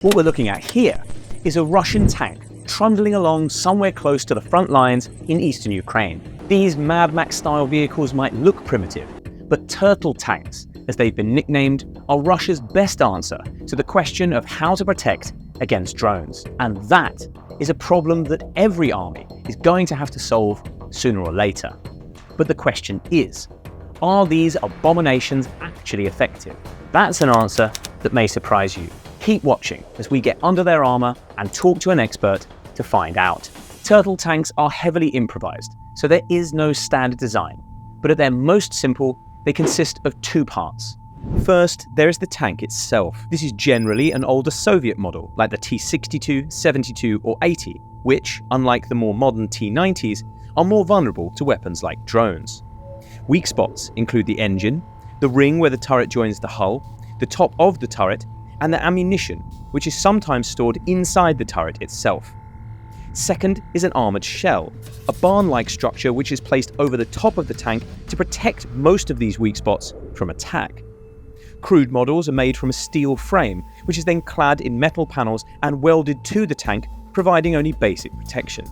What we're looking at here is a Russian tank trundling along somewhere close to the front lines in eastern Ukraine. These Mad Max-style vehicles might look primitive, but turtle tanks, as they've been nicknamed, are Russia's best answer to the question of how to protect against drones. And that is a problem that every army is going to have to solve sooner or later. But the question is, are these abominations actually effective? That's an answer that may surprise you. Keep watching as we get under their armour and talk to an expert to find out. Turtle tanks are heavily improvised, so there is no standard design. But at their most simple, they consist of two parts. First, there is the tank itself. This is generally an older Soviet model, like the T-62, 72 or 80, which, unlike the more modern T-90s, are more vulnerable to weapons like drones. Weak spots include the engine, the ring where the turret joins the hull, the top of the turret, and the ammunition, which is sometimes stored inside the turret itself. Second is an armoured shell, a barn-like structure which is placed over the top of the tank to protect most of these weak spots from attack. Crude models are made from a steel frame, which is then clad in metal panels and welded to the tank, providing only basic protection.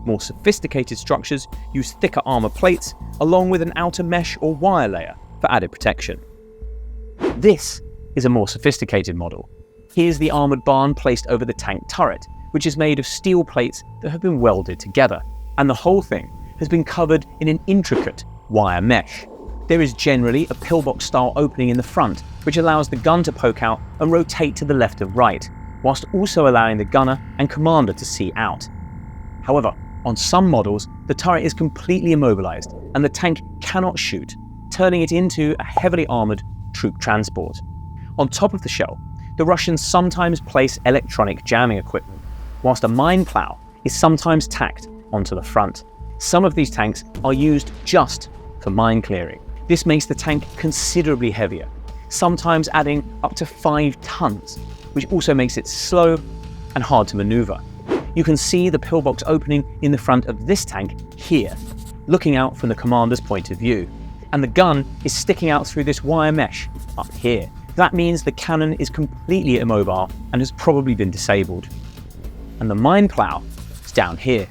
More sophisticated structures use thicker armour plates, along with an outer mesh or wire layer for added protection. This is a more sophisticated model. Here's the armoured barn placed over the tank turret, which is made of steel plates that have been welded together, and the whole thing has been covered in an intricate wire mesh. There is generally a pillbox-style opening in the front, which allows the gun to poke out and rotate to the left and right, whilst also allowing the gunner and commander to see out. However, on some models, the turret is completely immobilised and the tank cannot shoot, turning it into a heavily armoured troop transport. On top of the shell, the Russians sometimes place electronic jamming equipment, whilst a mine plough is sometimes tacked onto the front. Some of these tanks are used just for mine clearing. This makes the tank considerably heavier, sometimes adding up to 5 tons, which also makes it slow and hard to manoeuvre. You can see the pillbox opening in the front of this tank here, looking out from the commander's point of view, and the gun is sticking out through this wire mesh up here. That means the cannon is completely immobile and has probably been disabled. And the mine plough is down here.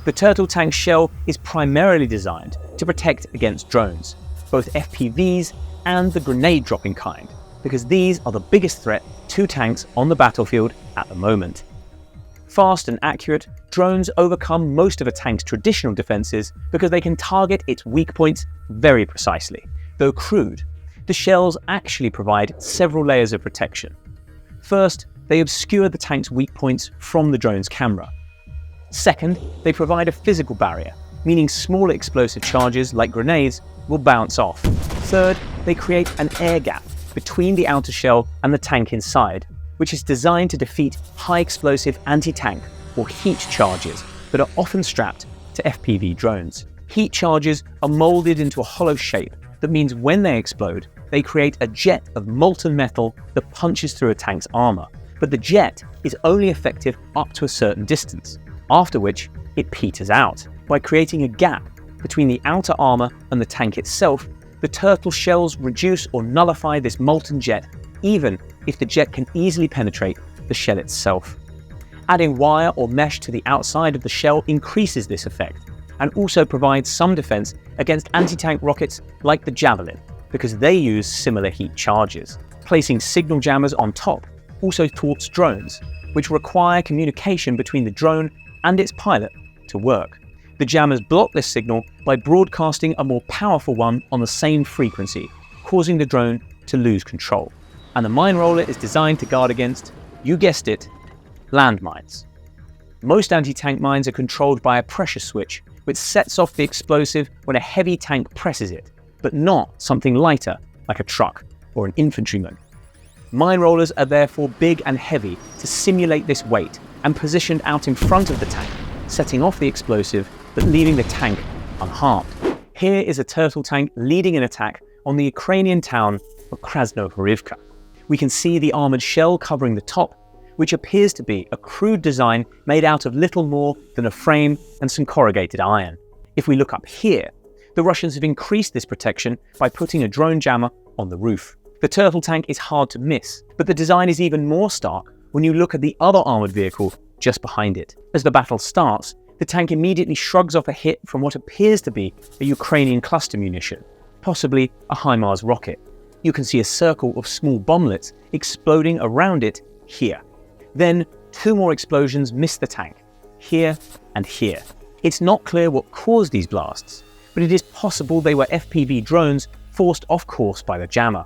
The turtle tank shell is primarily designed to protect against drones, both FPVs and the grenade-dropping kind, because these are the biggest threat to tanks on the battlefield at the moment. Fast and accurate, drones overcome most of a tank's traditional defences because they can target its weak points very precisely. Though crude, the shells actually provide several layers of protection. First, they obscure the tank's weak points from the drone's camera. Second, they provide a physical barrier, meaning smaller explosive charges like grenades will bounce off. Third, they create an air gap between the outer shell and the tank inside, which is designed to defeat high-explosive anti-tank or heat charges that are often strapped to FPV drones. Heat charges are moulded into a hollow shape that means when they explode, they create a jet of molten metal that punches through a tank's armour. But the jet is only effective up to a certain distance, after which it peters out. By creating a gap between the outer armour and the tank itself, the turtle shells reduce or nullify this molten jet, even if the jet can easily penetrate the shell itself. Adding wire or mesh to the outside of the shell increases this effect, and also provides some defense against anti-tank rockets like the Javelin, because they use similar heat charges. Placing signal jammers on top also thwarts drones, which require communication between the drone and its pilot to work. The jammers block this signal by broadcasting a more powerful one on the same frequency, causing the drone to lose control. And the mine roller is designed to guard against, you guessed it, landmines. Most anti-tank mines are controlled by a pressure switch, which sets off the explosive when a heavy tank presses it, but not something lighter like a truck or an infantryman. Mine rollers are therefore big and heavy to simulate this weight and positioned out in front of the tank, setting off the explosive but leaving the tank unharmed. Here is a turtle tank leading an attack on the Ukrainian town of Krasnohorivka. We can see the armoured shell covering the top, which appears to be a crude design made out of little more than a frame and some corrugated iron. If we look up here, the Russians have increased this protection by putting a drone jammer on the roof. The turtle tank is hard to miss, but the design is even more stark when you look at the other armoured vehicle just behind it. As the battle starts, the tank immediately shrugs off a hit from what appears to be a Ukrainian cluster munition, possibly a HIMARS rocket. You can see a circle of small bomblets exploding around it here. Then 2 more explosions miss the tank, here and here. It's not clear what caused these blasts, but it is possible they were FPV drones forced off course by the jammer.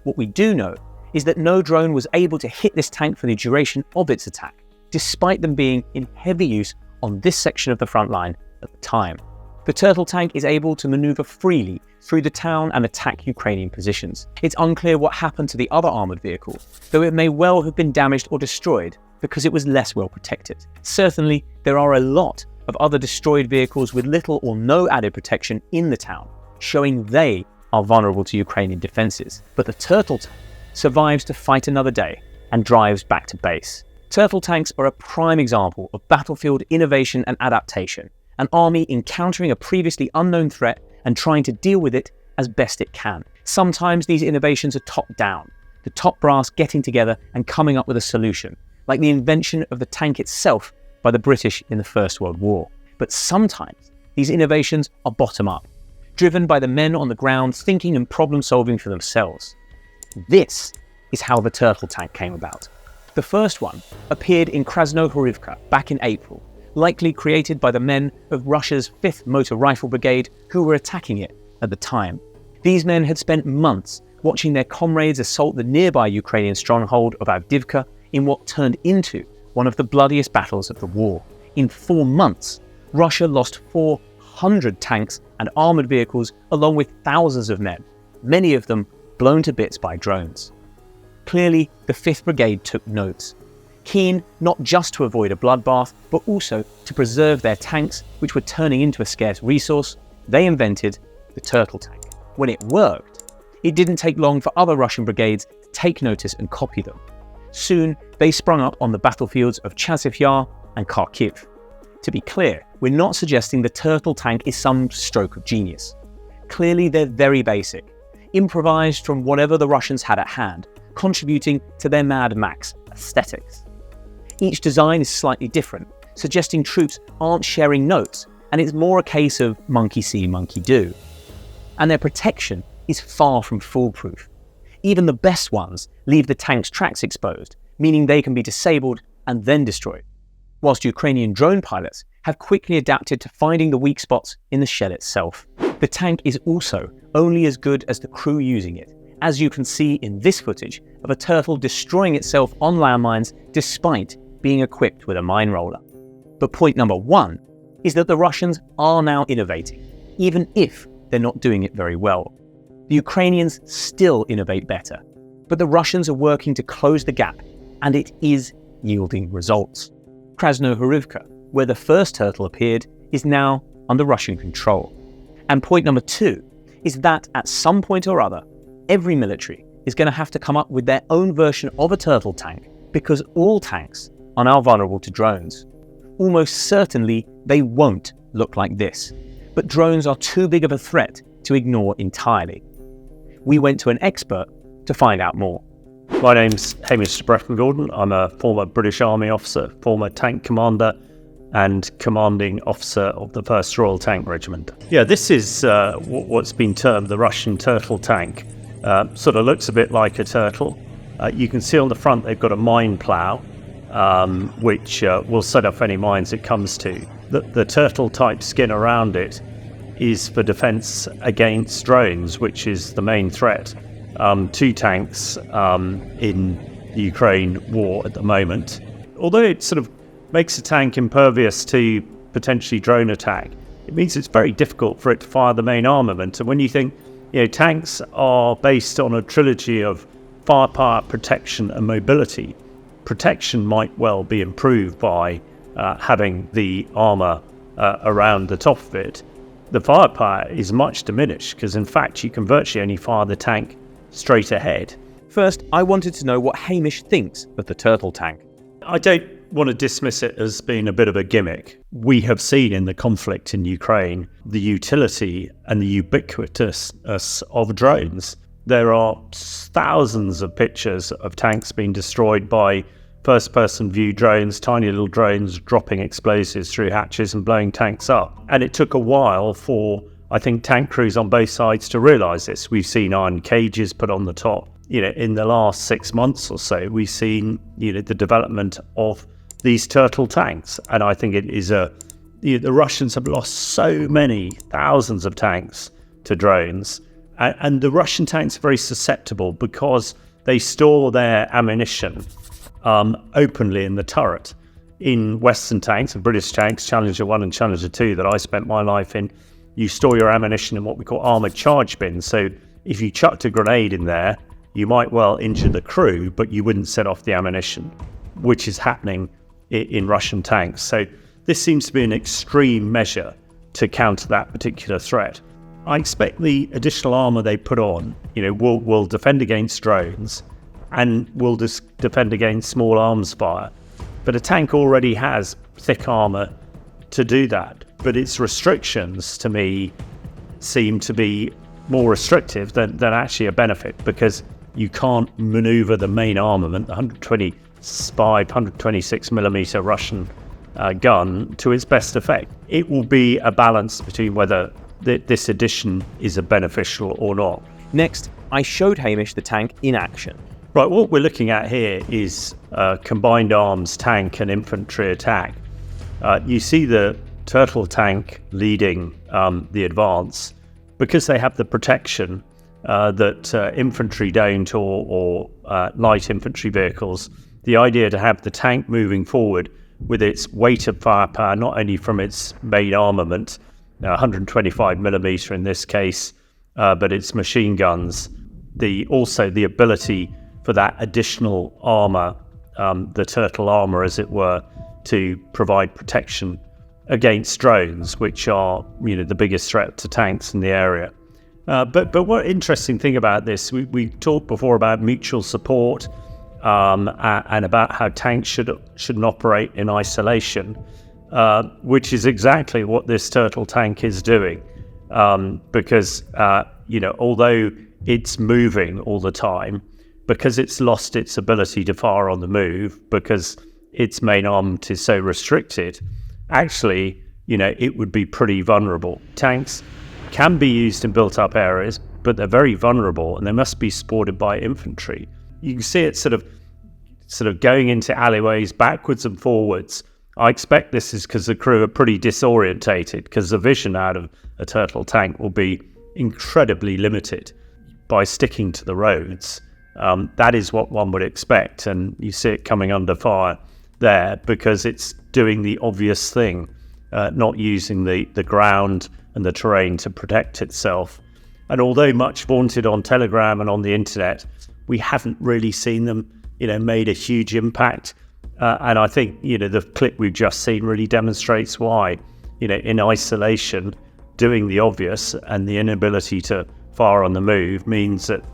What we do know is that no drone was able to hit this tank for the duration of its attack, despite them being in heavy use on this section of the front line at the time. The turtle tank is able to maneuver freely through the town and attack Ukrainian positions. It's unclear what happened to the other armoured vehicle, though it may well have been damaged or destroyed because it was less well protected. Certainly, there are a lot of other destroyed vehicles with little or no added protection in the town, showing they are vulnerable to Ukrainian defences. But the turtle tank survives to fight another day and drives back to base. Turtle tanks are a prime example of battlefield innovation and adaptation, an army encountering a previously unknown threat and trying to deal with it as best it can. Sometimes these innovations are top-down, the top brass getting together and coming up with a solution, like the invention of the tank itself by the British in the First World War. But sometimes these innovations are bottom-up, driven by the men on the ground thinking and problem-solving for themselves. This is how the turtle tank came about. The first one appeared in Krasnohorivka back in April, likely created by the men of Russia's 5th Motor Rifle Brigade who were attacking it at the time. These men had spent months watching their comrades assault the nearby Ukrainian stronghold of Avdiivka in what turned into one of the bloodiest battles of the war. In 4 months, Russia lost 400 tanks and armoured vehicles along with thousands of men, many of them blown to bits by drones. Clearly, the 5th Brigade took notes, keen not just to avoid a bloodbath, but also to preserve their tanks, which were turning into a scarce resource. They invented the turtle tank. When it worked, it didn't take long for other Russian brigades to take notice and copy them. Soon, they sprung up on the battlefields of Chasiv Yar and Kharkiv. To be clear, we're not suggesting the turtle tank is some stroke of genius. Clearly, they're very basic, improvised from whatever the Russians had at hand, contributing to their Mad Max aesthetics. Each design is slightly different, suggesting troops aren't sharing notes, and it's more a case of monkey see, monkey do. And their protection is far from foolproof. Even the best ones leave the tank's tracks exposed, meaning they can be disabled and then destroyed, whilst Ukrainian drone pilots have quickly adapted to finding the weak spots in the shell itself. The tank is also only as good as the crew using it, as you can see in this footage of a turtle destroying itself on landmines despite being equipped with a mine roller. But point number 1 is that the Russians are now innovating, even if they're not doing it very well. The Ukrainians still innovate better, but the Russians are working to close the gap, and it is yielding results. Krasnohorivka, where the first turtle appeared, is now under Russian control. And point number 2 is that at some point or other, every military is going to have to come up with their own version of a turtle tank, because all tanks are now vulnerable to drones. Almost certainly they won't look like this, but drones are too big of a threat to ignore entirely. We went to an expert to find out more. My name's Hamish Brecon-Gordon. I'm a former British Army officer, former tank commander and commanding officer of the 1st Royal Tank Regiment. Yeah, this is what's been termed the Russian turtle tank. Sort of looks a bit like a turtle. You can see on the front they've got a mine plough, which will set off any mines it comes to. The turtle-type skin around it is for defence against drones, which is the main threat to tanks in the Ukraine war at the moment. Although it sort of makes a tank impervious to potentially drone attack, it means it's very difficult for it to fire the main armament. And when you think, tanks are based on a trilogy of firepower, protection and mobility, protection might well be improved by having the armour around the top of it. The firepower is much diminished because in fact you can virtually only fire the tank straight ahead. First, I wanted to know what Hamish thinks of the turtle tank. I don't want to dismiss it as being a bit of a gimmick. We have seen in the conflict in Ukraine the utility and the ubiquitousness of drones. There are thousands of pictures of tanks being destroyed by first-person view drones, tiny little drones dropping explosives through hatches and blowing tanks up. And it took a while for, I think, tank crews on both sides to realise this. We've seen iron cages put on the top. In the last 6 months or so, we've seen, the development of these turtle tanks. And I think it is the Russians have lost so many thousands of tanks to drones. And the Russian tanks are very susceptible because they store their ammunition openly in the turret. In Western tanks, and British tanks, Challenger 1 and Challenger 2 that I spent my life in, you store your ammunition in what we call armoured charge bins. So if you chucked a grenade in there, you might well injure the crew, but you wouldn't set off the ammunition, which is happening in Russian tanks. So this seems to be an extreme measure to counter that particular threat. I expect the additional armour they put on, will defend against drones and will defend against small arms fire. But a tank already has thick armour to do that. But its restrictions, to me, seem to be more restrictive than actually a benefit, because you can't manoeuvre the main armament, the 125, 126 millimeter Russian gun, to its best effect. It will be a balance between whether this addition is a beneficial or not. Next, I showed Hamish the tank in action. Right, what we're looking at here is combined arms tank and infantry attack. You see the turtle tank leading the advance because they have the protection that infantry don't, or light infantry vehicles. The idea to have the tank moving forward with its weight of firepower, not only from its main armament, 125 millimeter in this case, but its machine guns, also the ability for that additional armour, the turtle armour as it were, to provide protection against drones, which are the biggest threat to tanks in the area. But what interesting thing about this, we talked before about mutual support and about how tanks shouldn't operate in isolation, which is exactly what this turtle tank is doing, because although it's moving all the time, because it's lost its ability to fire on the move, because its main armament is so restricted, actually, it would be pretty vulnerable. Tanks can be used in built-up areas, but they're very vulnerable, and they must be supported by infantry. You can see it sort of going into alleyways backwards and forwards. I expect this is because the crew are pretty disorientated, because the vision out of a turtle tank will be incredibly limited by sticking to the roads. That is what one would expect, and you see it coming under fire there because it's doing the obvious thing, not using the ground and the terrain to protect itself. And although much vaunted on Telegram and on the internet, we haven't really seen them, made a huge impact. And I think, the clip we've just seen really demonstrates why, in isolation, doing the obvious and the inability to fire on the move means that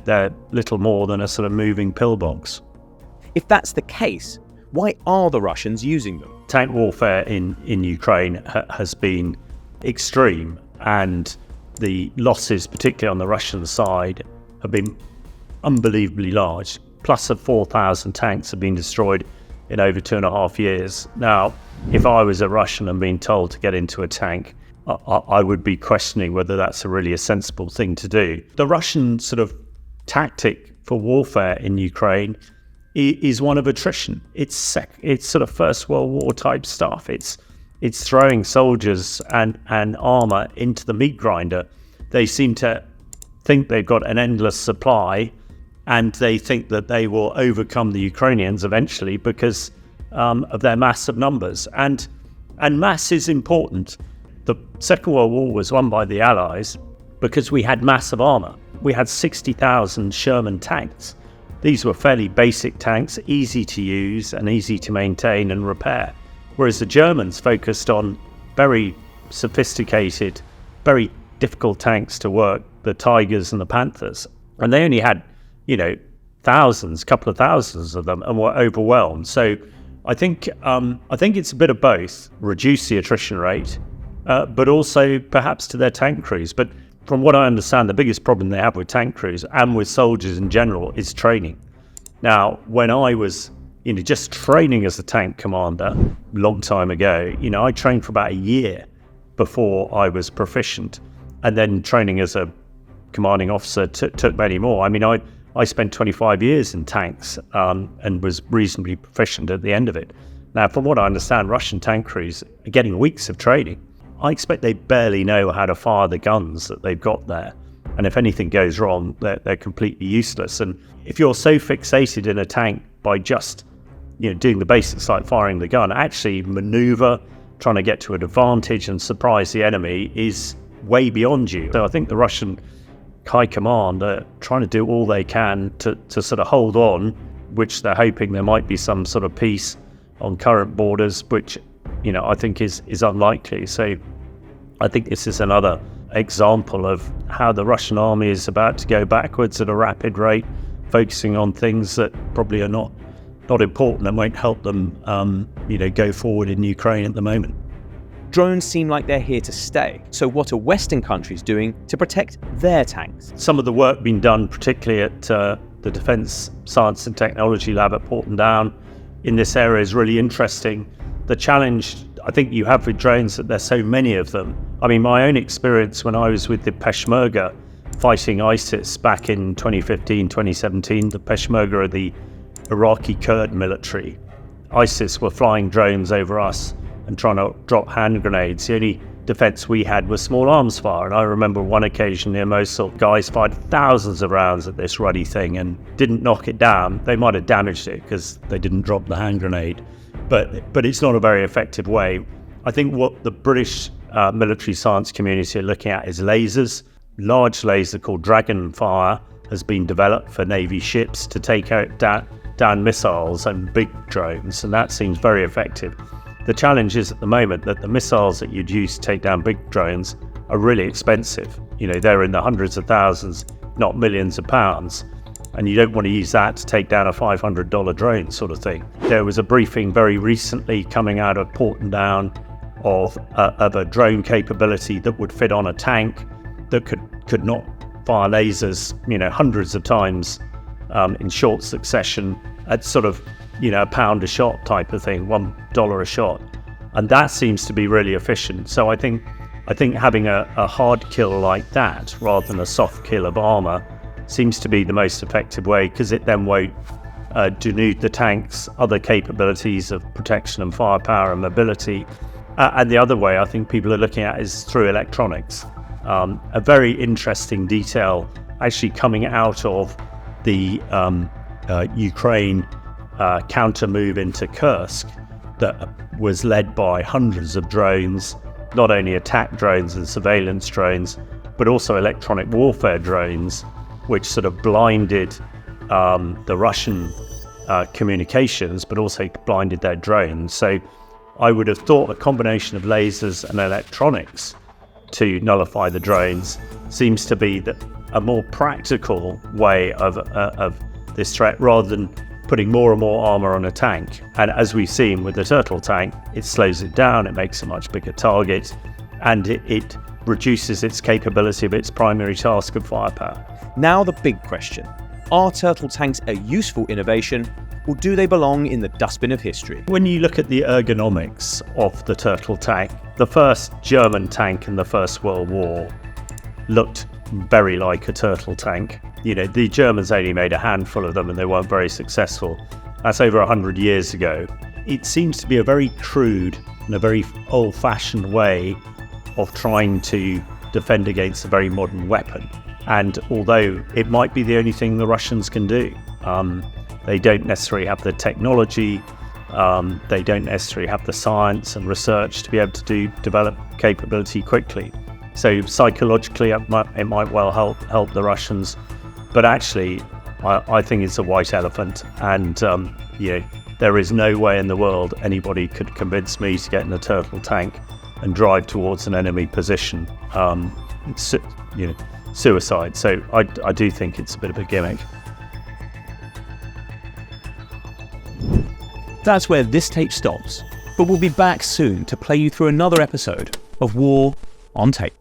they're little more than a sort of moving pillbox. If that's the case, why are the Russians using them? Tank warfare in Ukraine has been extreme, and the losses, particularly on the Russian side, have been unbelievably large. Plus of 4,000 tanks have been destroyed in over 2.5 years. Now, if I was a Russian and being told to get into a tank, I would be questioning whether that's really a sensible thing to do. The Russian sort of tactic for warfare in Ukraine is one of attrition. It's sort of First World War type stuff. It's throwing soldiers and armour into the meat grinder. They seem to think they've got an endless supply, and they think that they will overcome the Ukrainians eventually because of their massive numbers. And mass is important. The Second World War was won by the Allies because we had massive armour. We had 60,000 Sherman tanks. These were fairly basic tanks, easy to use and easy to maintain and repair. Whereas the Germans focused on very sophisticated, very difficult tanks to work, the Tigers and the Panthers. And they only had, thousands, couple of thousands of them, and were overwhelmed. So I think it's a bit of both. Reduce the attrition rate, but also perhaps to their tank crews. But from what I understand, the biggest problem they have with tank crews and with soldiers in general is training. Now, when I was just training as a tank commander a long time ago, I trained for about a year before I was proficient. And then training as a commanding officer took many more. I spent 25 years in tanks and was reasonably proficient at the end of it. Now, from what I understand, Russian tank crews are getting weeks of training. I expect they barely know how to fire the guns that they've got there. And if anything goes wrong, they're completely useless. And if you're so fixated in a tank by just doing the basics like firing the gun, actually maneuver, trying to get to an advantage and surprise the enemy is way beyond you. So I think the Russian High Command are trying to do all they can to sort of hold on, which they're hoping there might be some sort of peace on current borders, which I think is unlikely. So I think this is another example of how the Russian army is about to go backwards at a rapid rate, focusing on things that probably are not important and won't help them go forward in Ukraine at the moment. Drones seem like they're here to stay. So what are Western countries doing to protect their tanks? Some of the work being done, particularly at the Defence Science and Technology Lab at Porton Down in this area, is really interesting. The challenge I think you have with drones that there's so many of them. My own experience when I was with the Peshmerga fighting ISIS back in 2015, 2017, the Peshmerga are the Iraqi Kurd military. ISIS were flying drones over us and trying to drop hand grenades. The only defense we had was small arms fire. And I remember one occasion near Mosul, guys fired thousands of rounds at this ruddy thing and didn't knock it down. They might have damaged it because they didn't drop the hand grenade. But it's not a very effective way. I think what the British military science community are looking at is lasers. Large laser called Dragonfire has been developed for Navy ships to take out down missiles and big drones, and that seems very effective. The challenge is at the moment that the missiles that you'd use to take down big drones are really expensive. They're in the hundreds of thousands, not millions of pounds. And you don't want to use that to take down a $500 drone sort of thing. There was a briefing very recently coming out of Porton Down of a drone capability that would fit on a tank that could not fire lasers, hundreds of times in short succession at sort of, a pound a shot type of thing, $1 a shot. And that seems to be really efficient. So I think having a hard kill like that rather than a soft kill of armour seems to be the most effective way, because it then won't denude the tank's other capabilities of protection and firepower and mobility. And the other way I think people are looking at is through electronics. A very interesting detail actually coming out of the Ukraine counter move into Kursk that was led by hundreds of drones, not only attack drones and surveillance drones, but also electronic warfare drones, which sort of blinded the Russian communications, but also blinded their drones. So I would have thought a combination of lasers and electronics to nullify the drones seems to be a more practical way of this threat, rather than putting more and more armour on a tank. And as we've seen with the Turtle tank, it slows it down, it makes a much bigger target, and it reduces its capability of its primary task of firepower. Now the big question: are Turtle tanks a useful innovation, or do they belong in the dustbin of history? When you look at the ergonomics of the Turtle tank, the first German tank in the First World War looked very like a Turtle tank. The Germans only made a handful of them and they weren't very successful. That's over 100 years ago. It seems to be a very crude and a very old-fashioned way of trying to defend against a very modern weapon. And although it might be the only thing the Russians can do, they don't necessarily have the technology, they don't necessarily have the science and research to be able to develop capability quickly. So psychologically, it might well help the Russians, but actually, I think it's a white elephant, and there is no way in the world anybody could convince me to get in a Turtle tank and drive towards an enemy position. Suicide. So I do think it's a bit of a gimmick. That's where this tape stops, but we'll be back soon to play you through another episode of War on Tape.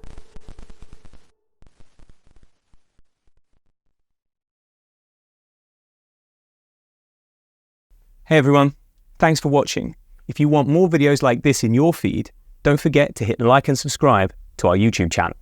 Hey everyone, thanks for watching. If you want more videos like this in your feed, don't forget to hit the like and subscribe to our YouTube channel.